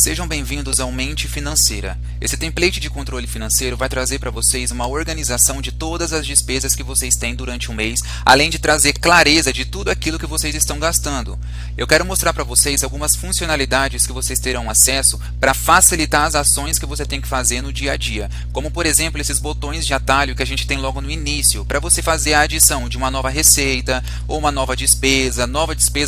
Sejam bem-vindos ao Mente Financeira. Esse template de controle financeiro vai trazer para vocês uma organização de todas as despesas que vocês têm durante o mês, além de trazer clareza de tudo aquilo que vocês estão gastando. Eu quero mostrar para vocês algumas funcionalidades que vocês terão acesso para facilitar as ações que você tem que fazer no dia a dia, como por exemplo esses botões de atalho que a gente tem logo no início, para você fazer a adição de uma nova receita, ou uma nova despesa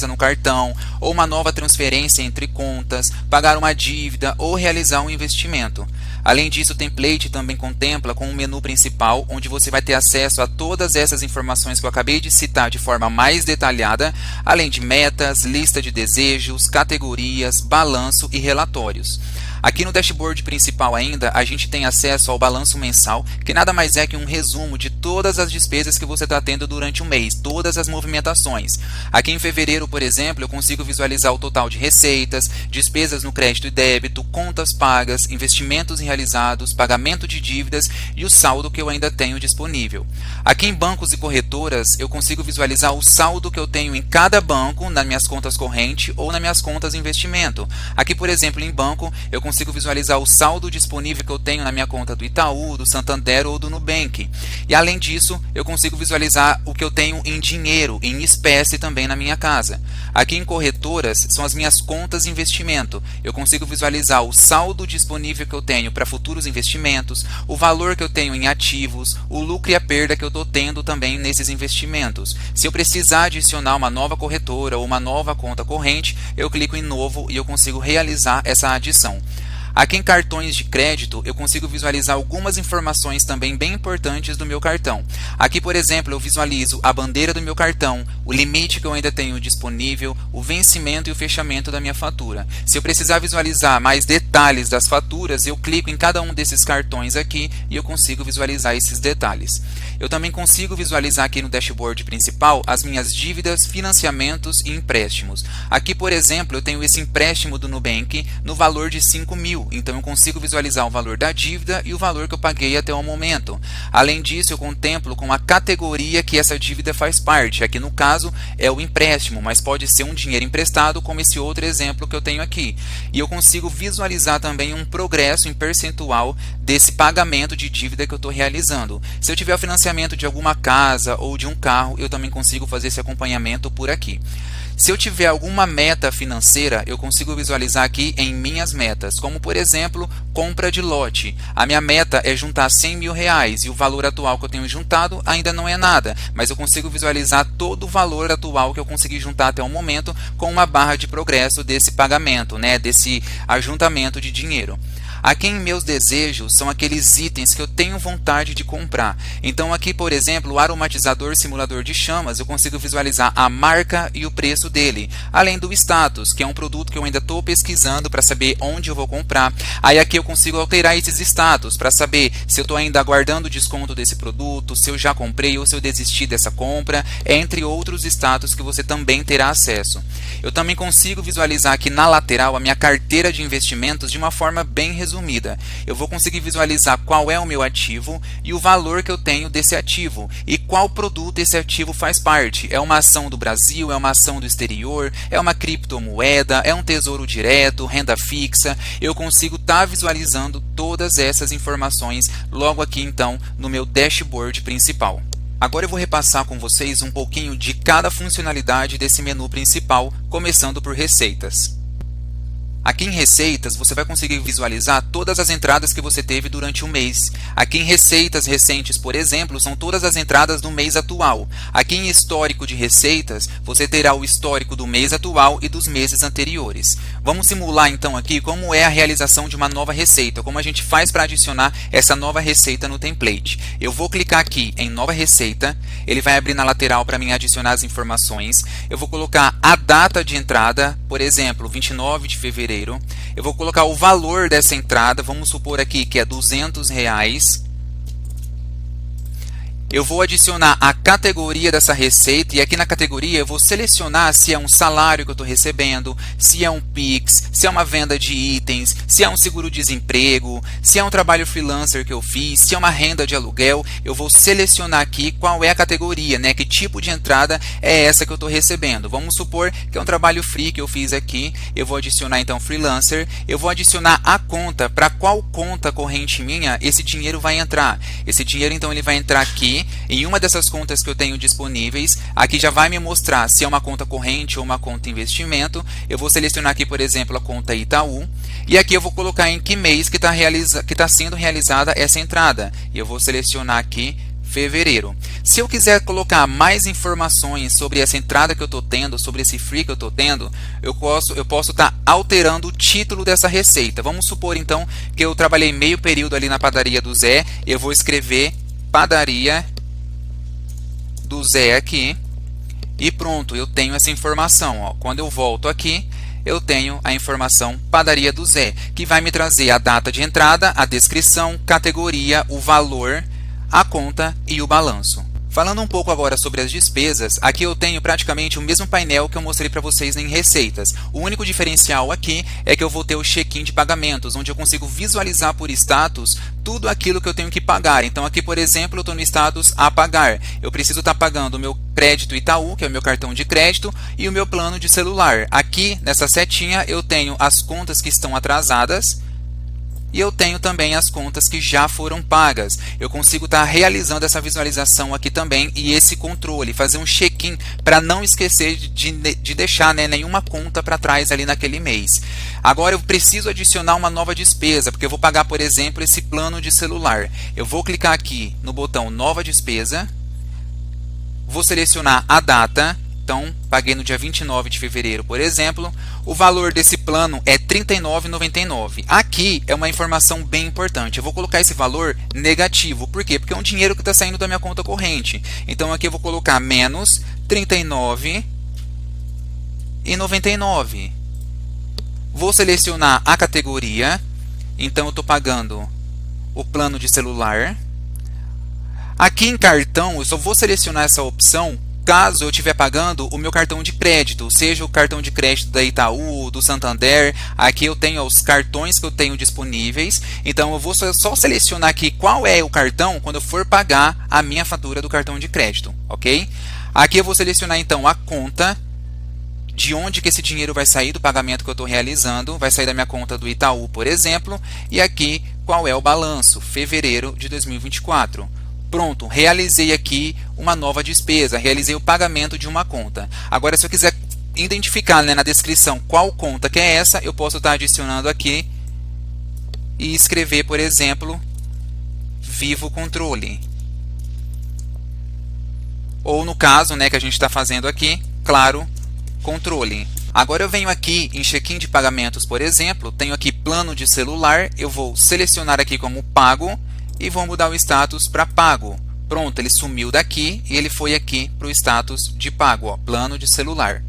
no cartão, ou uma nova transferência entre contas, pagar uma dívida ou realizar um investimento. Além disso, o template também contempla com um menu principal, onde você vai ter acesso a todas essas informações que eu acabei de citar de forma mais detalhada, além de metas, lista de desejos, categorias, balanço e relatórios. Aqui no dashboard principal ainda, a gente tem acesso ao balanço mensal, que nada mais é que um resumo de todas as despesas que você está tendo durante o mês, todas as movimentações. Aqui em fevereiro, por exemplo, eu consigo visualizar o total de receitas, despesas no crédito e débito, contas pagas, investimentos realizados, pagamento de dívidas e o saldo que eu ainda tenho disponível. Aqui em bancos e corretoras, eu consigo visualizar o saldo que eu tenho em cada banco, nas minhas contas corrente ou nas minhas contas investimento. Aqui, por exemplo, em banco, eu consigo visualizar o saldo disponível que eu tenho na minha conta do Itaú, do Santander ou do Nubank. E além disso, eu consigo visualizar o que eu tenho em dinheiro, em espécie também na minha casa. Aqui em corretoras são as minhas contas de investimento. Eu consigo visualizar o saldo disponível que eu tenho para futuros investimentos, o valor que eu tenho em ativos, o lucro e a perda que eu estou tendo também nesses investimentos. Se eu precisar adicionar uma nova corretora ou uma nova conta corrente, eu clico em novo e eu consigo realizar essa adição. Aqui em cartões de crédito, eu consigo visualizar algumas informações também bem importantes do meu cartão. Aqui, por exemplo, eu visualizo a bandeira do meu cartão, o limite que eu ainda tenho disponível, o vencimento e o fechamento da minha fatura. Se eu precisar visualizar mais detalhes das faturas, eu clico em cada um desses cartões aqui e eu consigo visualizar esses detalhes. Eu também consigo visualizar aqui no dashboard principal as minhas dívidas, financiamentos e empréstimos. Aqui, por exemplo, eu tenho esse empréstimo do Nubank no valor de 5.000. Então eu consigo visualizar o valor da dívida e o valor que eu paguei até o momento. Além disso, eu contemplo com a categoria que essa dívida faz parte. Aqui no caso é o empréstimo, mas pode ser um dinheiro emprestado, como esse outro exemplo que eu tenho aqui. E eu consigo visualizar também um progresso em percentual desse pagamento de dívida que eu estou realizando. Se eu tiver o financiamento de alguma casa ou de um carro, eu também consigo fazer esse acompanhamento por aqui. Se eu tiver alguma meta financeira, eu consigo visualizar aqui em minhas metas, como por exemplo, compra de lote. A minha meta é juntar R$100.000 e o valor atual que eu tenho juntado ainda não é nada, mas eu consigo visualizar todo o valor atual que eu consegui juntar até o momento com uma barra de progresso desse pagamento, desse ajuntamento de dinheiro. Aqui em meus desejos são aqueles itens que eu tenho vontade de comprar. Então aqui, por exemplo, o aromatizador simulador de chamas, eu consigo visualizar a marca e o preço dele. Além do status, que é um produto que eu ainda estou pesquisando para saber onde eu vou comprar. Aí aqui eu consigo alterar esses status para saber se eu estou ainda aguardando o desconto desse produto, se eu já comprei ou se eu desisti dessa compra, entre outros status que você também terá acesso. Eu também consigo visualizar aqui na lateral a minha carteira de investimentos de uma forma bem resumida. Eu vou conseguir visualizar qual é o meu ativo e o valor que eu tenho desse ativo e qual produto esse ativo faz parte. É uma ação do Brasil, é uma ação do exterior, é uma criptomoeda, é um tesouro direto, renda fixa. Eu consigo estar visualizando todas essas informações logo aqui então no meu dashboard principal. Agora eu vou repassar com vocês um pouquinho de cada funcionalidade desse menu principal, começando por receitas. Aqui em receitas, você vai conseguir visualizar todas as entradas que você teve durante o mês. Aqui em receitas recentes, por exemplo, são todas as entradas do mês atual. Aqui em histórico de receitas, você terá o histórico do mês atual e dos meses anteriores. Vamos simular então aqui como é a realização de uma nova receita, como a gente faz para adicionar essa nova receita no template. Eu vou clicar aqui em nova receita, ele vai abrir na lateral para mim adicionar as informações. Eu vou colocar a data de entrada, por exemplo, 29 de fevereiro. Eu vou colocar o valor dessa entrada, vamos supor aqui que é R$200. eu vou adicionar a categoria dessa receita e aqui na categoria eu vou selecionar se é um salário que eu estou recebendo, se é um Pix, se é uma venda de itens, se é um seguro-desemprego, se é um trabalho freelancer que eu fiz, se é uma renda de aluguel. Eu vou selecionar aqui qual é a categoria, né? Que tipo de entrada é essa que eu estou recebendo. Vamos supor que é um trabalho free que eu fiz aqui. Eu vou adicionar então freelancer. Eu vou adicionar a conta. Para qual conta corrente minha esse dinheiro vai entrar? Esse dinheiro então ele vai entrar aqui em uma dessas contas que eu tenho disponíveis. Aqui já vai me mostrar se é uma conta corrente ou uma conta investimento. Eu vou selecionar aqui, por exemplo, a conta Itaú. E aqui eu vou colocar em que mês que está sendo realizada essa entrada. E eu vou selecionar aqui fevereiro. Se eu quiser colocar mais informações sobre essa entrada que eu estou tendo, sobre esse free que eu estou tendo, eu posso estar alterando o título dessa receita. Vamos supor então que eu trabalhei meio período ali na padaria do Zé. Eu vou escrever padaria do Zé aqui e pronto, eu tenho essa informação. Ó. Quando eu volto aqui, eu tenho a informação padaria do Zé, que vai me trazer a data de entrada, a descrição, categoria, o valor, a conta e o balanço. Falando um pouco agora sobre as despesas, aqui eu tenho praticamente o mesmo painel que eu mostrei para vocês em receitas. O único diferencial aqui é que eu vou ter o check-in de pagamentos, onde eu consigo visualizar por status tudo aquilo que eu tenho que pagar. Então aqui, por exemplo, eu estou no status a pagar. Eu preciso estar pagando o meu crédito Itaú, que é o meu cartão de crédito, e o meu plano de celular. Aqui, nessa setinha, eu tenho as contas que estão atrasadas, e eu tenho também as contas que já foram pagas. Eu consigo estar realizando essa visualização aqui também e esse controle, fazer um check-in para não esquecer de deixar, né, nenhuma conta para trás ali naquele mês. Agora eu preciso adicionar uma nova despesa, porque eu vou pagar, por exemplo, esse plano de celular. Eu vou clicar aqui no botão Nova Despesa, vou selecionar a data. Então, paguei no dia 29 de fevereiro, por exemplo. O valor desse plano é R$ 39,99. Aqui é uma informação bem importante. Eu vou colocar esse valor negativo. Por quê? Porque é um dinheiro que está saindo da minha conta corrente. Então, aqui eu vou colocar menos R$ 39,99. Vou selecionar a categoria. Então, eu estou pagando o plano de celular. Aqui em cartão, eu só vou selecionar essa opção caso eu estiver pagando o meu cartão de crédito, seja o cartão de crédito da Itaú, do Santander. Aqui eu tenho os cartões que eu tenho disponíveis, então eu vou só selecionar aqui qual é o cartão quando eu for pagar a minha fatura do cartão de crédito, ok? Aqui eu vou selecionar então a conta, de onde que esse dinheiro vai sair do pagamento que eu estou realizando, vai sair da minha conta do Itaú, por exemplo, e aqui qual é o balanço, fevereiro de 2024. Pronto, realizei aqui uma nova despesa, realizei o pagamento de uma conta. Agora, se eu quiser identificar, né, na descrição qual conta que é essa, eu posso estar adicionando aqui e escrever, por exemplo, Vivo Controle. Ou no caso, né, que a gente está fazendo aqui, Claro Controle. Agora eu venho aqui em check-in de pagamentos, por exemplo, tenho aqui plano de celular, eu vou selecionar aqui como pago, e vou mudar o status para pago. Pronto, ele sumiu daqui e ele foi aqui para o status de pago, ó, plano de celular.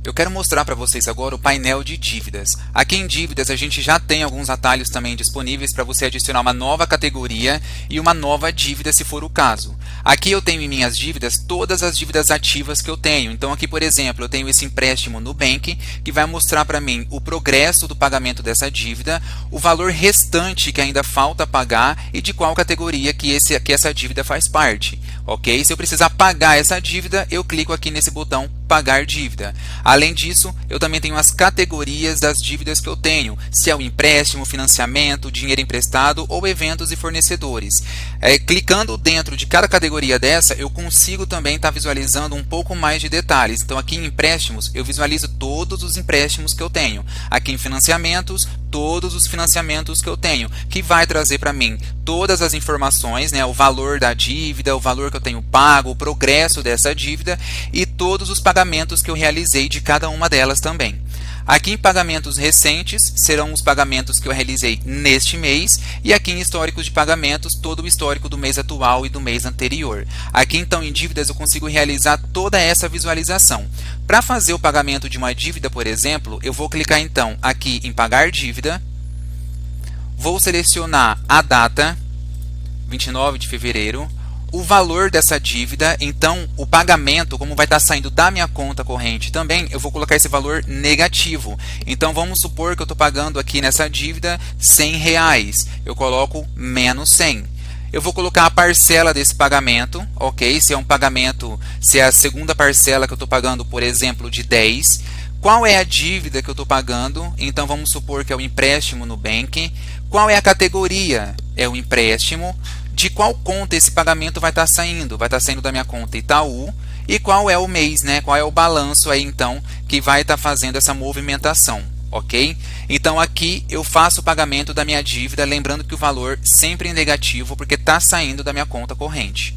Eu quero mostrar para vocês agora o painel de dívidas. Aqui em dívidas a gente já tem alguns atalhos também disponíveis para você adicionar uma nova categoria e uma nova dívida se for o caso. Aqui eu tenho em minhas dívidas todas as dívidas ativas que eu tenho. Então aqui, por exemplo, eu tenho esse empréstimo Nubank que vai mostrar para mim o progresso do pagamento dessa dívida, o valor restante que ainda falta pagar e de qual categoria que essa dívida faz parte. Ok? Se eu precisar pagar essa dívida, eu clico aqui nesse botão Pagar Dívida. Além disso, eu também tenho as categorias das dívidas que eu tenho, se é o empréstimo, financiamento, dinheiro emprestado ou eventos e fornecedores. Clicando dentro de cada categoria dessa, eu consigo também estar visualizando um pouco mais de detalhes. Então aqui em empréstimos, eu visualizo todos os empréstimos que eu tenho. Aqui em financiamentos, todos os financiamentos que eu tenho, que vai trazer para mim todas as informações, né, o valor da dívida, o valor que eu tenho pago, o progresso dessa dívida e todos os pagamentos que eu realizei de cada uma delas também. Aqui em pagamentos recentes serão os pagamentos que eu realizei neste mês e aqui em históricos de pagamentos todo o histórico do mês atual e do mês anterior. Aqui então em dívidas eu consigo realizar toda essa visualização. Para fazer o pagamento de uma dívida, por exemplo, eu vou clicar então aqui em Pagar Dívida, vou selecionar a data, 29 de fevereiro, o valor dessa dívida, então o pagamento, como vai estar saindo da minha conta corrente também, eu vou colocar esse valor negativo. Então vamos supor que eu estou pagando aqui nessa dívida R$100, eu coloco menos 100. Eu vou colocar a parcela desse pagamento, ok? Se é um pagamento, se é a segunda parcela que eu estou pagando, por exemplo, de 10. Qual é a dívida que eu estou pagando? Então vamos supor que é o empréstimo Nubank. Qual é a categoria? É o empréstimo. De qual conta esse pagamento vai estar saindo? Vai estar saindo da minha conta Itaú. E qual é o mês, né? Qual é o balanço aí então que vai estar fazendo essa movimentação, ok? Então aqui eu faço o pagamento da minha dívida, lembrando que o valor sempre é negativo porque está saindo da minha conta corrente.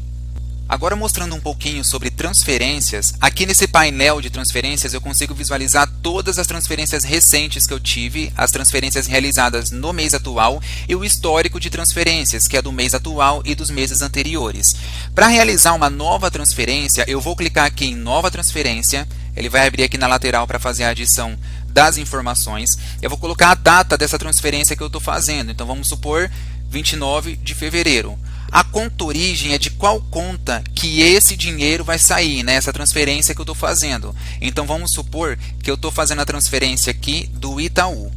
Agora mostrando um pouquinho sobre transferências, aqui nesse painel de transferências eu consigo visualizar todas as transferências recentes que eu tive, as transferências realizadas no mês atual e o histórico de transferências, que é do mês atual e dos meses anteriores. Para realizar uma nova transferência, eu vou clicar aqui em Nova Transferência, ele vai abrir aqui na lateral para fazer a adição das informações. Eu vou colocar a data dessa transferência que eu estou fazendo, então vamos supor 29 de fevereiro. A conta origem é de qual conta que esse dinheiro vai sair, né? Essa transferência que eu estou fazendo. Então vamos supor que eu estou fazendo a transferência aqui do Itaú.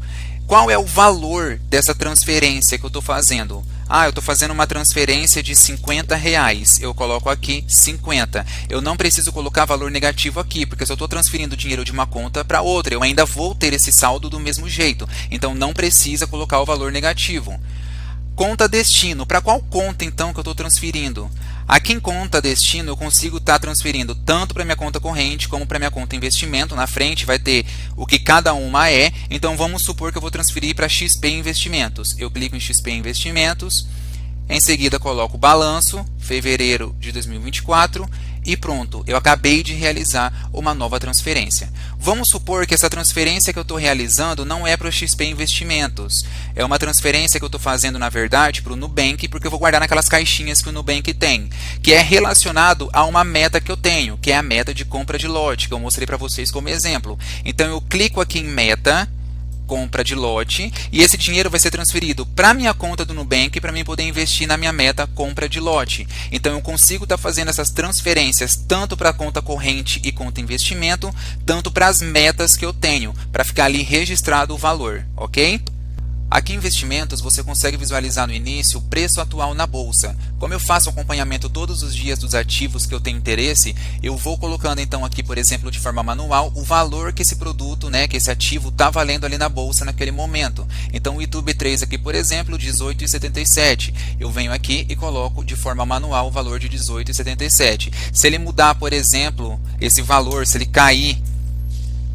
Qual é o valor dessa transferência que eu estou fazendo? Eu estou fazendo uma transferência de R$50. Eu coloco aqui 50. Eu não preciso colocar valor negativo aqui, porque se eu estou transferindo dinheiro de uma conta para outra, eu ainda vou ter esse saldo do mesmo jeito. Então não precisa colocar o valor negativo. Conta destino. Para qual conta então que eu estou transferindo? Aqui em conta destino eu consigo estar transferindo tanto para minha conta corrente como para minha conta investimento. Na frente vai ter o que cada uma é. Então vamos supor que eu vou transferir para XP Investimentos. Eu clico em XP Investimentos. Em seguida coloco o balanço, fevereiro de 2024 e pronto, eu acabei de realizar uma nova transferência. Vamos supor que essa transferência que eu estou realizando não é para o XP Investimentos. É uma transferência que eu estou fazendo, na verdade, para o Nubank, porque eu vou guardar naquelas caixinhas que o Nubank tem, que é relacionado a uma meta que eu tenho, que é a meta de compra de lote, que eu mostrei para vocês como exemplo. Então eu clico aqui em meta, compra de lote, e esse dinheiro vai ser transferido para minha conta do Nubank para mim poder investir na minha meta compra de lote. Então eu consigo estar fazendo essas transferências tanto para a conta corrente e conta investimento, tanto para as metas que eu tenho, para ficar ali registrado o valor, ok? Aqui em investimentos você consegue visualizar no início o preço atual na bolsa. Como eu faço acompanhamento todos os dias dos ativos que eu tenho interesse, eu vou colocando então aqui, por exemplo, de forma manual, o valor que esse produto, né, que esse ativo está valendo ali na bolsa naquele momento. Então o YouTube3 aqui, por exemplo, 18,77. Eu venho aqui e coloco de forma manual o valor de 18,77. Se ele mudar, por exemplo, esse valor, se ele cair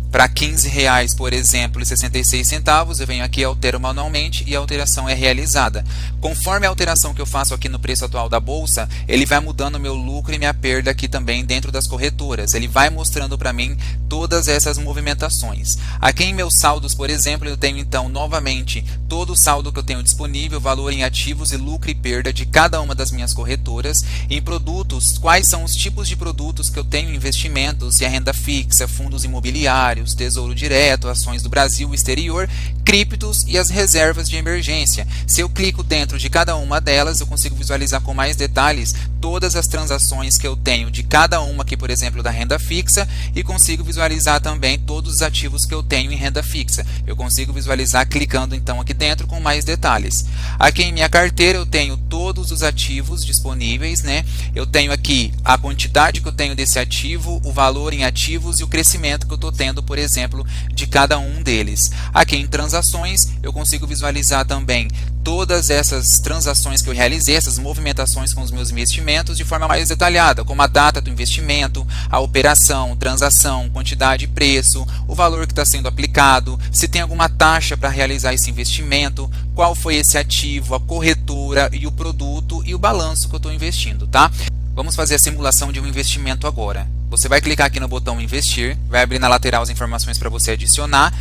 para R$15, por exemplo, e 66 centavos, eu venho aqui e altero manualmente e a alteração é realizada. Conforme a alteração que eu faço aqui no preço atual da bolsa, ele vai mudando o meu lucro e minha perda aqui também dentro das corretoras. Ele vai mostrando para mim todas essas movimentações. Aqui em meus saldos, por exemplo, eu tenho então novamente todo o saldo que eu tenho disponível, valor em ativos e lucro e perda de cada uma das minhas corretoras. Em produtos, quais são os tipos de produtos que eu tenho em investimentos, se é renda fixa, fundos imobiliários, tesouro direto, ações do Brasil e exterior, criptos e as reservas de emergência. Se eu clico dentro de cada uma delas, eu consigo visualizar com mais detalhes todas as transações que eu tenho de cada uma aqui, por exemplo, da renda fixa, e consigo visualizar também todos os ativos que eu tenho em renda fixa. Eu consigo visualizar clicando então aqui dentro com mais detalhes. Aqui em minha carteira eu tenho todos os ativos disponíveis, né? Eu tenho aqui a quantidade que eu tenho desse ativo, o valor em ativos e o crescimento que eu estou tendo, por exemplo, de cada um deles. Aqui em transações eu consigo visualizar também todas essas transações que eu realizei, essas movimentações com os meus investimentos de forma mais detalhada, como a data do investimento, a operação, transação, quantidade e preço, o valor que está sendo aplicado, se tem alguma taxa para realizar esse investimento, qual foi esse ativo, a corretora e o produto e o balanço que eu estou investindo, tá? Vamos fazer a simulação de um investimento agora. Você vai clicar aqui no botão investir, vai abrir na lateral as informações para você adicionar,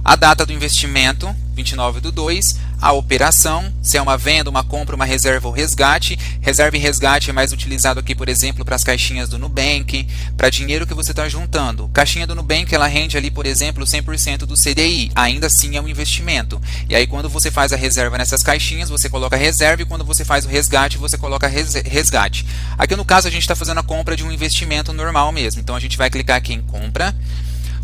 a data do investimento, 29/2, a operação, se é uma venda, uma compra, uma reserva ou resgate. Reserva e resgate é mais utilizado aqui, por exemplo, para as caixinhas do Nubank, para dinheiro que você está juntando. Caixinha do Nubank, ela rende ali, por exemplo, 100% do CDI, ainda assim é um investimento. E aí quando você faz a reserva nessas caixinhas, você coloca reserva, e quando você faz o resgate, você coloca resgate. Aqui no caso a gente está fazendo a compra de um investimento normal mesmo, então a gente vai clicar aqui em compra.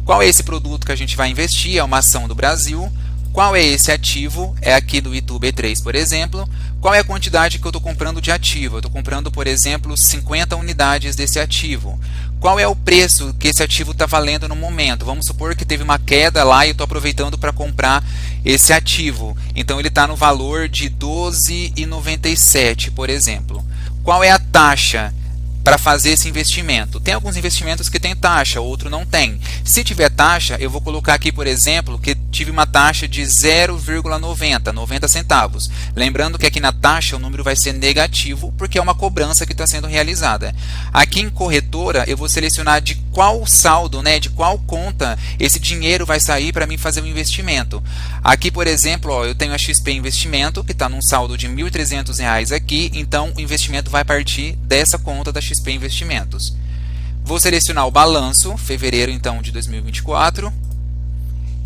Qual é esse produto que a gente vai investir? É uma ação do Brasil. Qual é esse ativo? É aqui do ITU-B3, por exemplo. Qual é a quantidade que eu estou comprando de ativo? Eu estou comprando, por exemplo, 50 unidades desse ativo. Qual é o preço que esse ativo está valendo no momento? Vamos supor que teve uma queda lá e eu estou aproveitando para comprar esse ativo. Então ele está no valor de R$ 12,97, por exemplo. Qual é a taxa para fazer esse investimento? Tem alguns investimentos que tem taxa, outro não tem. Se tiver taxa, eu vou colocar aqui, por exemplo, que tive uma taxa de 0,90 centavos. Lembrando que aqui na taxa o número vai ser negativo, porque é uma cobrança que está sendo realizada. Aqui em corretora, eu vou selecionar de qual saldo, de qual conta esse dinheiro vai sair para mim fazer o investimento. Aqui, por exemplo, eu tenho a XP Investimento, que está num saldo de R$ 1.300 aqui, então o investimento vai partir dessa conta da XP Investimentos. Vou selecionar o balanço, fevereiro então de 2024,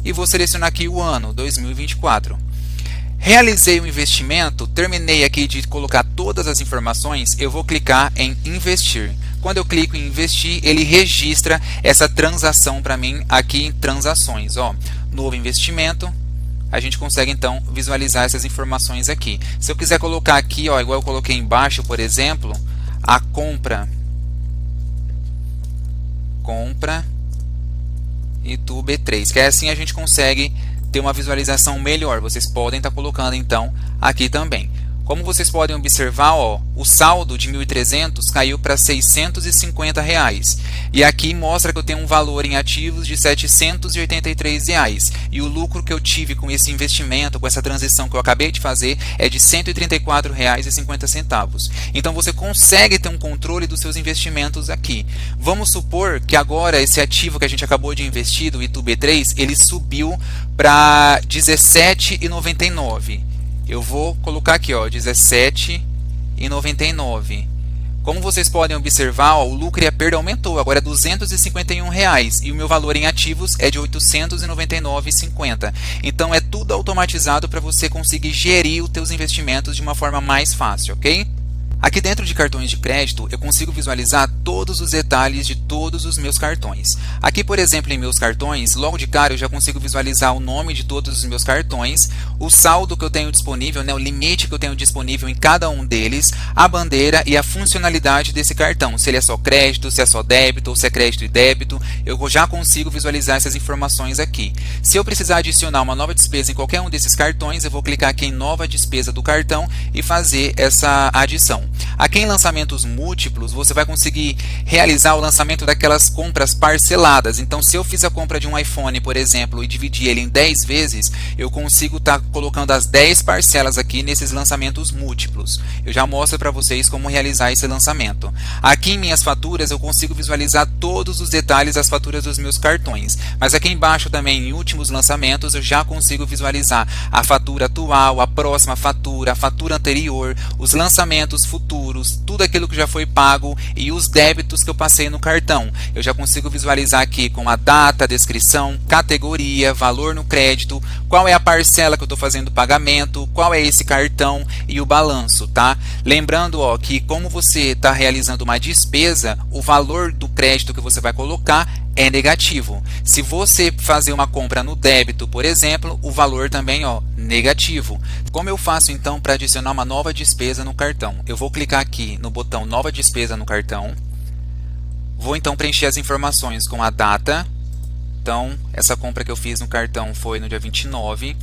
e vou selecionar aqui o ano, 2024. Realizei o investimento, terminei aqui de colocar todas as informações, eu vou clicar em investir. Quando eu clico em investir, ele registra essa transação para mim aqui em transações. Novo investimento. A gente consegue então visualizar essas informações aqui. Se eu quiser colocar aqui, igual eu coloquei embaixo, por exemplo, a compra ITU-B3, que assim a gente consegue ter uma visualização melhor. Vocês podem estar colocando então aqui também. Como vocês podem observar, o saldo de 1.300 caiu para R$ 650. E aqui mostra que eu tenho um valor em ativos de R$ 783. E o lucro que eu tive com esse investimento, com essa transição que eu acabei de fazer, é de R$ 134,50. Então você consegue ter um controle dos seus investimentos aqui. Vamos supor que agora esse ativo que a gente acabou de investir, do ITU-B3, ele subiu para R$ 17,99. Eu vou colocar aqui, R$ 17,99. Como vocês podem observar, o lucro e a perda aumentou, agora é R$ 251 e o meu valor em ativos é de R$ 899,50. Então é tudo automatizado para você conseguir gerir os teus investimentos de uma forma mais fácil, ok? Aqui dentro de cartões de crédito, eu consigo visualizar todos os detalhes de todos os meus cartões. Aqui, por exemplo, em meus cartões, logo de cara eu já consigo visualizar o nome de todos os meus cartões, o saldo que eu tenho disponível, o limite que eu tenho disponível em cada um deles, a bandeira e a funcionalidade desse cartão. Se ele é só crédito, se é só débito, ou se é crédito e débito, eu já consigo visualizar essas informações aqui. Se eu precisar adicionar uma nova despesa em qualquer um desses cartões, eu vou clicar aqui em nova despesa do cartão e fazer essa adição. Aqui em lançamentos múltiplos, você vai conseguir realizar o lançamento daquelas compras parceladas. Então, se eu fiz a compra de um iPhone, por exemplo, e dividir ele em 10 vezes, eu consigo estar colocando as 10 parcelas aqui nesses lançamentos múltiplos. Eu já mostro para vocês como realizar esse lançamento. Aqui em minhas faturas, eu consigo visualizar todos os detalhes das faturas dos meus cartões. Mas aqui embaixo também, em últimos lançamentos, eu já consigo visualizar a fatura atual, a próxima fatura, a fatura anterior, os lançamentos futuros, tudo aquilo que já foi pago e os débitos que eu passei no cartão. Eu já consigo visualizar aqui com a data, descrição, categoria, valor no crédito, qual é a parcela que eu estou fazendo o pagamento, qual é esse cartão e o balanço, tá? Lembrando que como você está realizando uma despesa, o valor do crédito que você vai colocar é negativo. Se você fazer uma compra no débito, por exemplo, o valor também negativo. Como eu faço então para adicionar uma nova despesa no cartão? Eu vou clicar aqui no botão nova despesa no cartão. Vou então preencher as informações com a data. Então, essa compra que eu fiz no cartão foi no dia 29.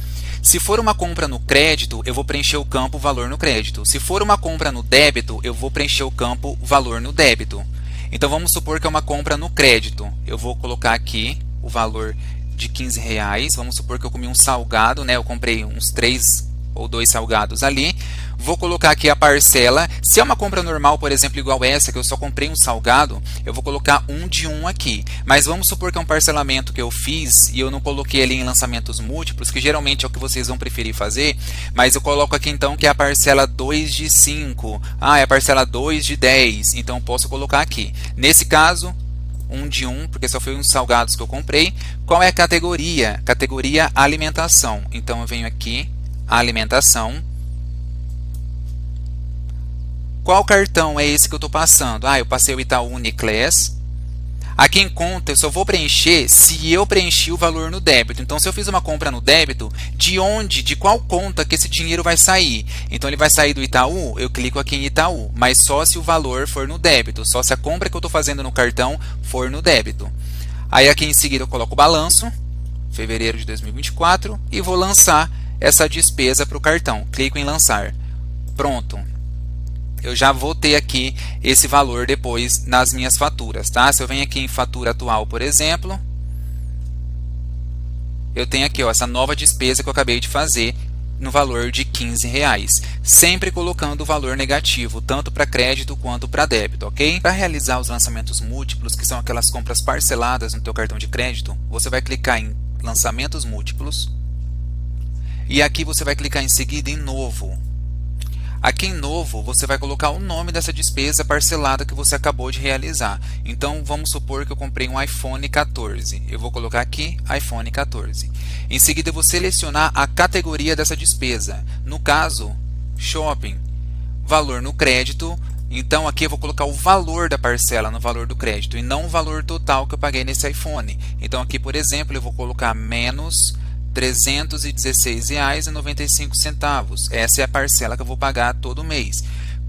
Se for uma compra no crédito, eu vou preencher o campo valor no crédito. Se for uma compra no débito, eu vou preencher o campo valor no débito. Então vamos supor que é uma compra no crédito. Eu vou colocar aqui o valor de R$15. Vamos supor que eu comi um salgado, eu comprei uns 3 ou 2 salgados ali. Vou colocar aqui a parcela. Se é uma compra normal, por exemplo, igual essa, que eu só comprei um salgado, eu vou colocar 1 de 1 aqui. Mas vamos supor que é um parcelamento que eu fiz e eu não coloquei ali em lançamentos múltiplos, que geralmente é o que vocês vão preferir fazer, mas eu coloco aqui então que é a parcela 2 de 5. É a parcela 2 de 10. Então eu posso colocar aqui. Nesse caso, 1 de 1, porque só foi uns salgados que eu comprei. Qual é a categoria? Categoria alimentação. Então eu venho aqui, alimentação. Qual cartão é esse que eu estou passando? Eu passei o Itaú Uniclass. Aqui em conta eu só vou preencher se eu preenchi o valor no débito. Então se eu fiz uma compra no débito, de qual conta que esse dinheiro vai sair? Então ele vai sair do Itaú, eu clico aqui em Itaú, mas só se o valor for no débito, só se a compra que eu estou fazendo no cartão for no débito. Aí aqui em seguida eu coloco o balanço, fevereiro de 2024, e vou lançar essa despesa para o cartão. Clico em lançar. Pronto. Eu já vou ter aqui esse valor depois nas minhas faturas, tá? Se eu venho aqui em fatura atual, por exemplo, eu tenho aqui essa nova despesa que eu acabei de fazer no valor de R$15, sempre colocando o valor negativo, tanto para crédito quanto para débito, ok? Para realizar os lançamentos múltiplos, que são aquelas compras parceladas no teu cartão de crédito, você vai clicar em lançamentos múltiplos e aqui você vai clicar em seguida em novo. Aqui em novo, você vai colocar o nome dessa despesa parcelada que você acabou de realizar. Então, vamos supor que eu comprei um iPhone 14. Eu vou colocar aqui iPhone 14. Em seguida, eu vou selecionar a categoria dessa despesa. No caso, shopping. Valor no crédito. Então, aqui eu vou colocar o valor da parcela no valor do crédito e não o valor total que eu paguei nesse iPhone. Então, aqui, por exemplo, eu vou colocar menos R$316,95. Essa é a parcela que eu vou pagar todo mês.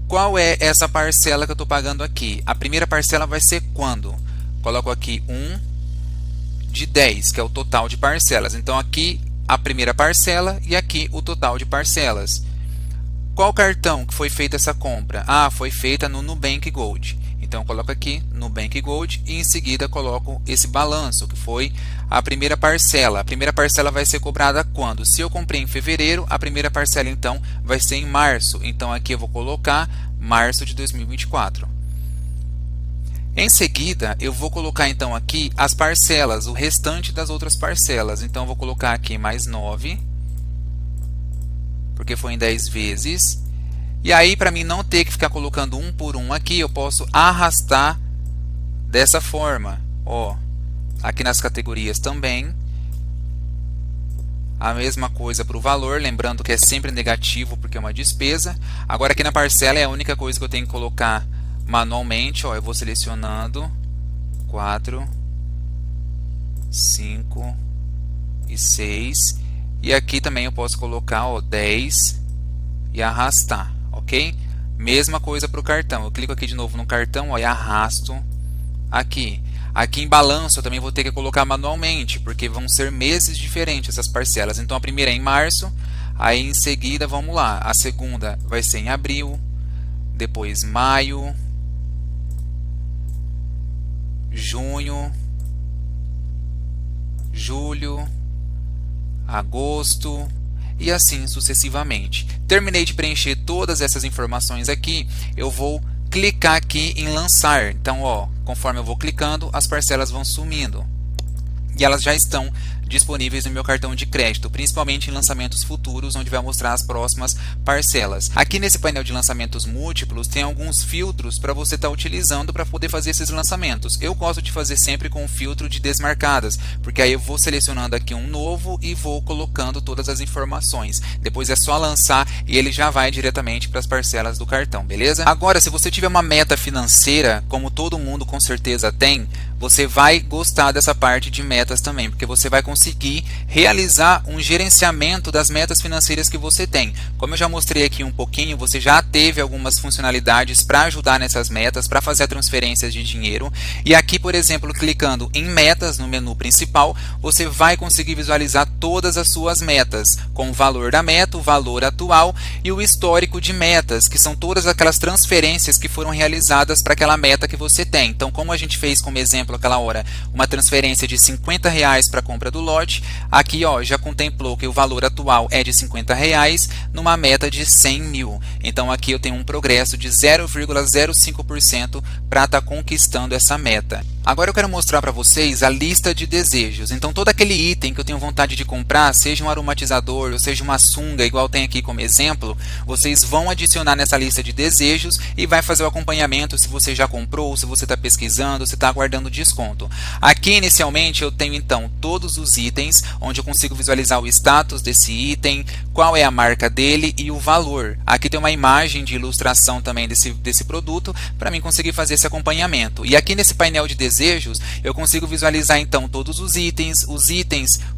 Qual é essa parcela que eu estou pagando aqui? A primeira parcela vai ser quando? Coloco aqui 1 de 10, que é o total de parcelas. Então aqui a primeira parcela e aqui o total de parcelas. Qual cartão que foi feita essa compra? Foi feita no Nubank Gold. Então eu coloco aqui Nubank Gold e em seguida coloco esse balanço, que foi a primeira parcela. A primeira parcela vai ser cobrada quando? Se eu comprei em fevereiro, a primeira parcela então vai ser em março. Então aqui eu vou colocar março de 2024. Em seguida, eu vou colocar então aqui as parcelas, o restante das outras parcelas. Então eu vou colocar aqui mais 9, porque foi em 10 vezes. E aí, para mim não ter que ficar colocando um por um aqui, eu posso arrastar dessa forma. Aqui nas categorias também. A mesma coisa para o valor, lembrando que é sempre negativo porque é uma despesa. Agora aqui na parcela é a única coisa que eu tenho que colocar manualmente. Eu vou selecionando 4, 5 e 6. E aqui também eu posso colocar 10 e arrastar. Ok? Mesma coisa para o cartão. Eu clico aqui de novo no cartão e arrasto aqui. Aqui em balanço eu também vou ter que colocar manualmente, porque vão ser meses diferentes essas parcelas. Então a primeira é em março, aí em seguida, vamos lá, a segunda vai ser em abril, depois maio, junho, julho, agosto e assim sucessivamente. Terminei de preencher todas essas informações aqui, eu vou clicar aqui em lançar. Então, conforme eu vou clicando, as parcelas vão sumindo. E elas já estão disponíveis no meu cartão de crédito, principalmente em lançamentos futuros, onde vai mostrar as próximas parcelas. Aqui nesse painel de lançamentos múltiplos, tem alguns filtros para você estar utilizando para poder fazer esses lançamentos. Eu gosto de fazer sempre com o filtro de desmarcadas, porque aí eu vou selecionando aqui um novo e vou colocando todas as informações. Depois é só lançar e ele já vai diretamente para as parcelas do cartão, beleza? Agora, se você tiver uma meta financeira, como todo mundo com certeza tem, você vai gostar dessa parte de metas também, porque você vai conseguir realizar um gerenciamento das metas financeiras que você tem. Como eu já mostrei aqui um pouquinho, você já teve algumas funcionalidades para ajudar nessas metas, para fazer transferências de dinheiro. E aqui, por exemplo, clicando em metas no menu principal, você vai conseguir visualizar todas as suas metas, com o valor da meta, o valor atual e o histórico de metas, que são todas aquelas transferências que foram realizadas para aquela meta que você tem. Então, como a gente fez como exemplo aquela hora, uma transferência de R$50 para a compra do lote. Aqui ó, já contemplou que o valor atual é de R$50 numa meta de 100 mil. Então aqui eu tenho um progresso de 0,05% para estar conquistando essa meta. Agora eu quero mostrar para vocês a lista de desejos. Então todo aquele item que eu tenho vontade de comprar, seja um aromatizador ou seja uma sunga, igual tem aqui como exemplo, vocês vão adicionar nessa lista de desejos e vai fazer o acompanhamento se você já comprou, se você está pesquisando, se está aguardando desconto. Aqui inicialmente eu tenho então todos os itens, onde eu consigo visualizar o status desse item, qual é a marca dele e o valor. Aqui tem uma imagem de ilustração também desse produto, para mim conseguir fazer esse acompanhamento. E aqui nesse painel de desejos, eu consigo visualizar então todos os itens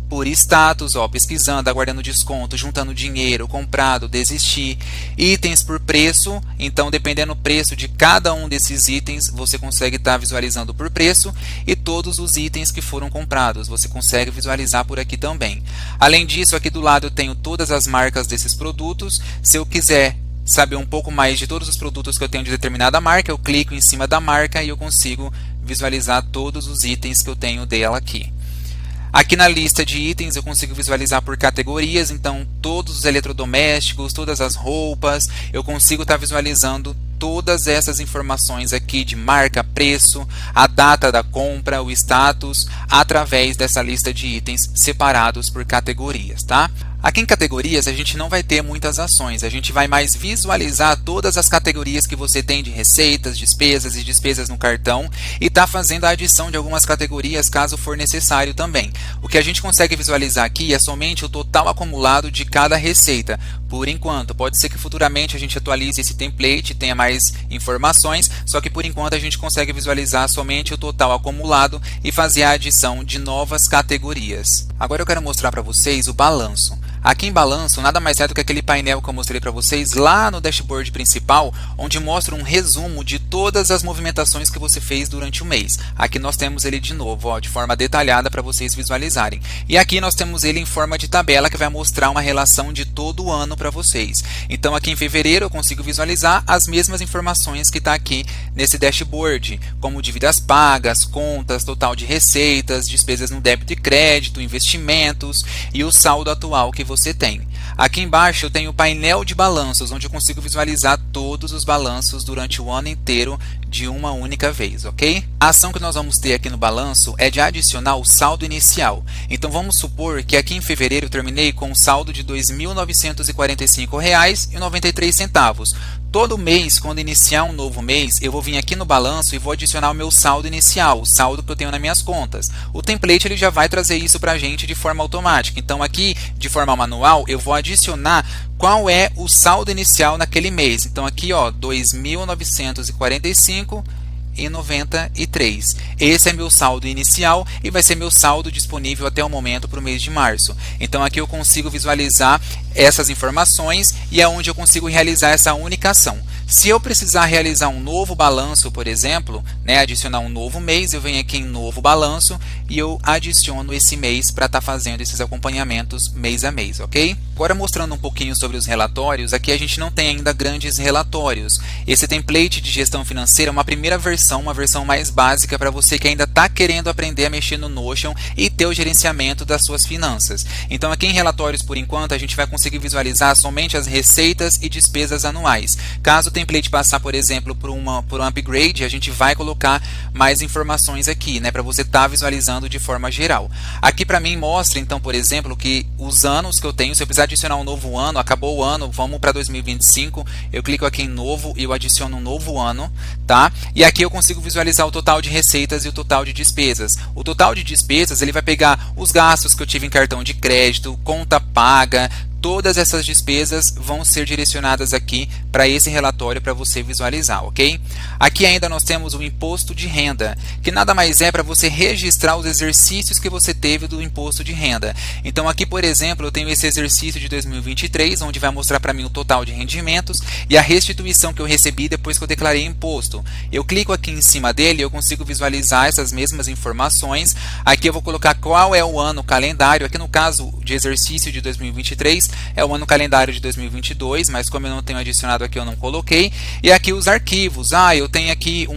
por status, ó, pesquisando, aguardando desconto, juntando dinheiro, comprado, desistir, itens por preço. Então dependendo do preço de cada um desses itens, você consegue estar visualizando por preço, e todos os itens que foram comprados, você consegue visualizar por aqui também. Além disso, aqui do lado eu tenho todas as marcas desses produtos. Se eu quiser saber um pouco mais de todos os produtos que eu tenho de determinada marca, eu clico em cima da marca e eu consigo visualizar todos os itens que eu tenho dela aqui. Aqui na lista de itens eu consigo visualizar por categorias, então todos os eletrodomésticos, todas as roupas, eu consigo estar visualizando todas essas informações aqui de marca, preço, a data da compra, o status, através dessa lista de itens separados por categorias, tá? Aqui em categorias a gente não vai ter muitas ações, a gente vai mais visualizar todas as categorias que você tem de receitas, despesas e despesas no cartão, e tá fazendo a adição de algumas categorias caso for necessário também. O que a gente consegue visualizar aqui é somente o total acumulado de cada receita. Por enquanto, pode ser que futuramente a gente atualize esse template, tenha mais informações, só que por enquanto a gente consegue visualizar somente o total acumulado e fazer a adição de novas categorias. Agora eu quero mostrar para vocês o balanço. Aqui em balanço, nada mais é do que aquele painel que eu mostrei para vocês lá no dashboard principal, onde mostra um resumo de todas as movimentações que você fez durante o mês. Aqui nós temos ele de novo, ó, de forma detalhada para vocês visualizarem. E aqui nós temos ele em forma de tabela que vai mostrar uma relação de todo o ano para vocês. Então aqui em fevereiro eu consigo visualizar as mesmas informações que está aqui nesse dashboard, como dívidas pagas, contas, total de receitas, despesas no débito e crédito, investimentos e o saldo atual que você tem. Aqui embaixo eu tenho o painel de balanços, onde eu consigo visualizar todos os balanços durante o ano inteiro de uma única vez, ok? A ação que nós vamos ter aqui no balanço é de adicionar o saldo inicial. Então vamos supor que aqui em fevereiro eu terminei com um saldo de R$ 2.945,93. Todo mês, quando iniciar um novo mês, eu vou vir aqui no balanço e vou adicionar o meu saldo inicial, o saldo que eu tenho nas minhas contas. O template ele já vai trazer isso para a gente de forma automática. Então aqui, de forma manual, eu vou adicionar qual é o saldo inicial naquele mês. Então aqui, ó, 2.945,93. Esse é meu saldo inicial e vai ser meu saldo disponível até o momento para o mês de março. Então aqui eu consigo visualizar essas informações e é onde eu consigo realizar essa única ação. Se eu precisar realizar um novo balanço, por exemplo, adicionar um novo mês, eu venho aqui em novo balanço e eu adiciono esse mês para estar fazendo esses acompanhamentos mês a mês, ok? Agora mostrando um pouquinho sobre os relatórios, aqui a gente não tem ainda grandes relatórios. Esse template de gestão financeira é uma primeira versão, uma versão mais básica para você que ainda está querendo aprender a mexer no Notion e ter o gerenciamento das suas finanças. Então aqui em relatórios, por enquanto, a gente vai conseguir visualizar somente as receitas e despesas anuais. Caso o template passar, por exemplo, por um upgrade, a gente vai colocar mais informações aqui, para você estar visualizando de forma geral. Aqui para mim mostra, então, por exemplo, que os anos que eu tenho, se eu precisar adicionar um novo ano, acabou o ano, vamos para 2025, eu clico aqui em novo e eu adiciono um novo ano, tá? E aqui eu consigo visualizar o total de receitas e o total de despesas. O total de despesas, ele vai pegar os gastos que eu tive em cartão de crédito, conta paga, todas essas despesas vão ser direcionadas aqui para esse relatório para você visualizar, ok? Aqui ainda nós temos o imposto de renda, que nada mais é para você registrar os exercícios que você teve do imposto de renda. Então aqui, por exemplo, eu tenho esse exercício de 2023, onde vai mostrar para mim o total de rendimentos e a restituição que eu recebi depois que eu declarei imposto. Eu clico aqui em cima dele e eu consigo visualizar essas mesmas informações. Aqui eu vou colocar qual é o ano calendário, aqui no caso de exercício de 2023, é o ano calendário de 2022, mas como eu não tenho adicionado aqui, eu não coloquei. E aqui os arquivos. Eu tenho aqui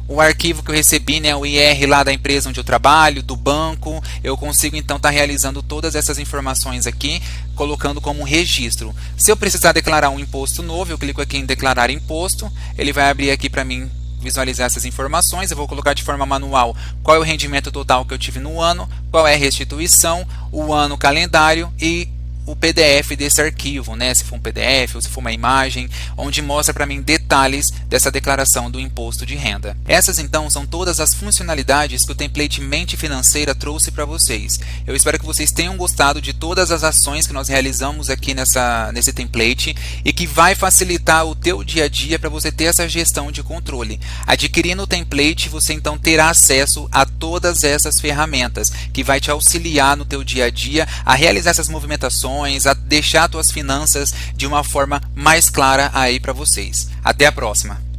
um o arquivo que eu recebi, né, o IR lá da empresa onde eu trabalho, do banco, eu consigo então estar realizando todas essas informações aqui, colocando como um registro. Se eu precisar declarar um imposto novo, eu clico aqui em declarar imposto, ele vai abrir aqui para mim visualizar essas informações. Eu vou colocar de forma manual qual é o rendimento total que eu tive no ano, qual é a restituição, o ano calendário e o PDF desse arquivo, né? Se for um PDF ou se for uma imagem, onde mostra para mim detalhes dessa declaração do imposto de renda. Essas então são todas as funcionalidades que o template Mente Financeira trouxe para vocês. Eu espero que vocês tenham gostado de todas as ações que nós realizamos aqui nesse template e que vai facilitar o teu dia a dia para você ter essa gestão de controle. Adquirindo o template, você então terá acesso a todas essas ferramentas que vai te auxiliar no teu dia a dia a realizar essas movimentações, a deixar suas finanças de uma forma mais clara aí para vocês. Até a próxima!